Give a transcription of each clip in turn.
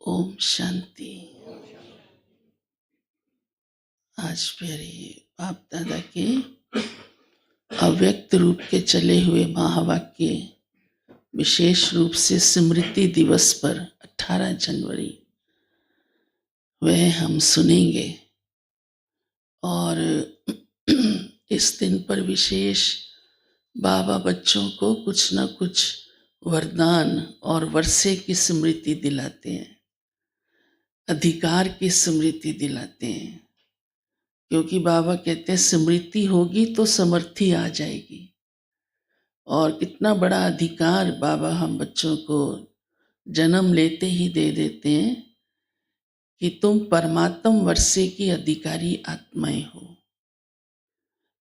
ओम शांति। आज फिर बाप दादा के अव्यक्त रूप के चले हुए महावाक्य विशेष रूप से स्मृति दिवस पर 18 जनवरी वह हम सुनेंगे। और इस दिन पर विशेष बाबा बच्चों को कुछ न कुछ वरदान और वर्षे की स्मृति दिलाते हैं, अधिकार की स्मृति दिलाते हैं। क्योंकि बाबा कहते हैं स्मृति होगी तो समर्थी आ जाएगी। और कितना बड़ा अधिकार बाबा हम बच्चों को जन्म लेते ही दे देते हैं कि तुम परमात्म वर्षे की अधिकारी आत्माएं हो।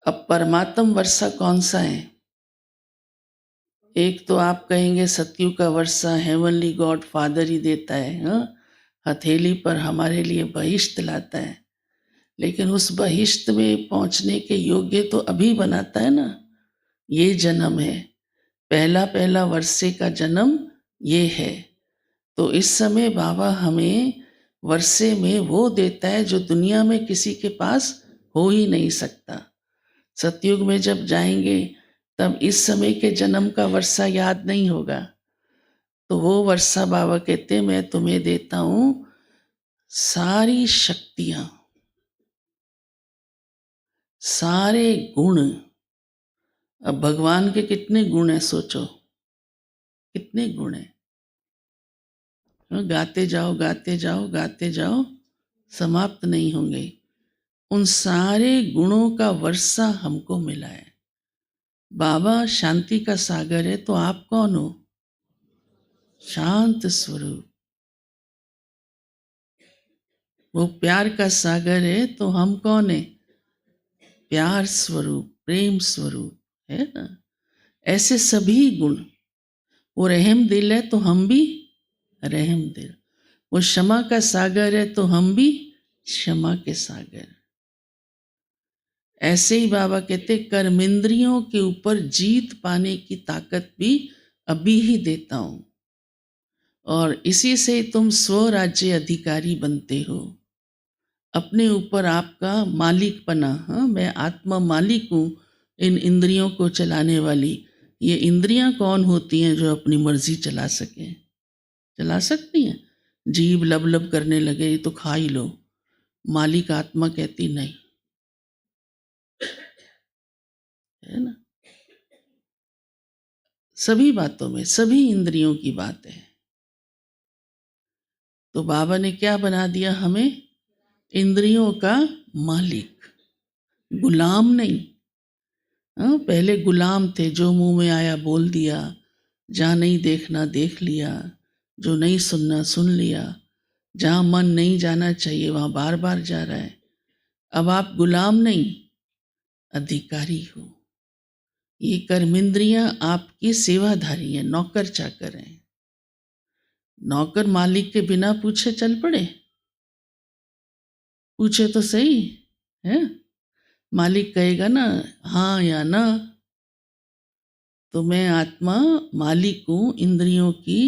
अब परमात्म वर्षा कौन सा है? एक तो आप कहेंगे सतयुग का वर्षा हेवनली गॉड फादर ही देता है, हाँ? हथेली पर हमारे लिए बहिष्ट लाता है, लेकिन उस बहिष्ट में पहुंचने के योग्य तो अभी बनाता है ना। ये जन्म है, पहला वर्षे का जन्म ये है। तो इस समय बाबा हमें वर्षे में वो देता है जो दुनिया में किसी के पास हो ही नहीं सकता। सतयुग में जब जाएंगे तब इस समय के जन्म का वर्षा याद नहीं होगा, तो वो वर्षा बाबा कहते हैं मैं तुम्हें देता हूं सारी शक्तियां, सारे गुण। अब भगवान के कितने गुण हैं सोचो, कितने गुण हैं। गाते जाओ गाते जाओ गाते जाओ, समाप्त नहीं होंगे। उन सारे गुणों का वर्षा हमको मिला है। बाबा शांति का सागर है, तो आप कौन हो? शांत स्वरूप। वो प्यार का सागर है, तो हम कौन है? प्यार स्वरूप, प्रेम स्वरूप, है ना। ऐसे सभी गुण। वो रहम दिल है, तो हम भी रहम दिल। वो क्षमा का सागर है, तो हम भी क्षमा के सागर। ऐसे ही बाबा कहते कर्मेंद्रियों के ऊपर जीत पाने की ताकत भी अभी ही देता हूं, और इसी से तुम स्वराज्य अधिकारी बनते हो। अपने ऊपर आपका मालिक बना। हाँ, मैं आत्मा मालिक हूं इन इंद्रियों को चलाने वाली। ये इंद्रियां कौन होती हैं जो अपनी मर्जी चला सके? चला सकती हैं? जीभ लब लब करने लगे तो खा ही लो। मालिक आत्मा कहती नहीं, है ना। सभी बातों में सभी इंद्रियों की बात है। तो बाबा ने क्या बना दिया हमें? इंद्रियों का मालिक, गुलाम नहीं। हाँ, पहले गुलाम थे, जो मुंह में आया बोल दिया, जहाँ नहीं देखना देख लिया, जो नहीं सुनना सुन लिया, जहाँ मन नहीं जाना चाहिए वहाँ बार बार जा रहा है। अब आप गुलाम नहीं, अधिकारी हो। ये कर्मेंद्रियां आपकी सेवाधारी हैं, नौकर चाकर हैं। नौकर मालिक के बिना पूछे चल पड़े? पूछे तो सही है। मालिक कहेगा ना हाँ या ना। तो मैं आत्मा मालिक हूँ इंद्रियों की।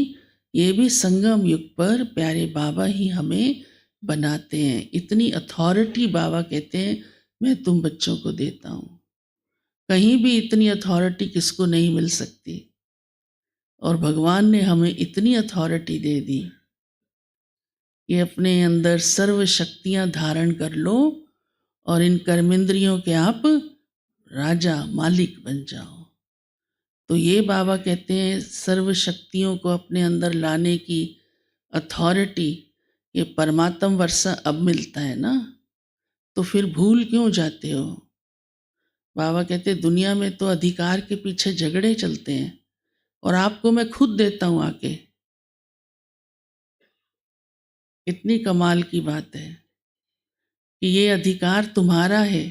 ये भी संगम युग पर प्यारे बाबा ही हमें बनाते हैं। इतनी अथॉरिटी बाबा कहते हैं मैं तुम बच्चों को देता हूँ। कहीं भी इतनी अथॉरिटी किसको नहीं मिल सकती, और भगवान ने हमें इतनी अथॉरिटी दे दी कि अपने अंदर सर्व शक्तियाँ धारण कर लो और इन कर्मेंद्रियों के आप राजा मालिक बन जाओ। तो ये बाबा कहते हैं सर्व शक्तियों को अपने अंदर लाने की अथॉरिटी ये परमात्म वर्षा अब मिलता है ना। तो फिर भूल क्यों जाते हो? बाबा कहते हैं दुनिया में तो अधिकार के पीछे झगड़े चलते हैं, और आपको मैं खुद देता हूं आके। इतनी कमाल की बात है कि ये अधिकार तुम्हारा है।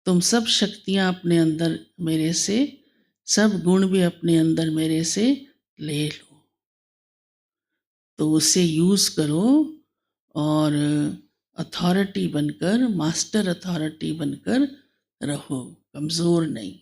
तुम सब शक्तियां अपने अंदर मेरे से, सब गुण भी अपने अंदर मेरे से ले लो। तो उसे यूज करो और अथॉरिटी बनकर, मास्टर अथॉरिटी बनकर रहो, कमजोर नहीं।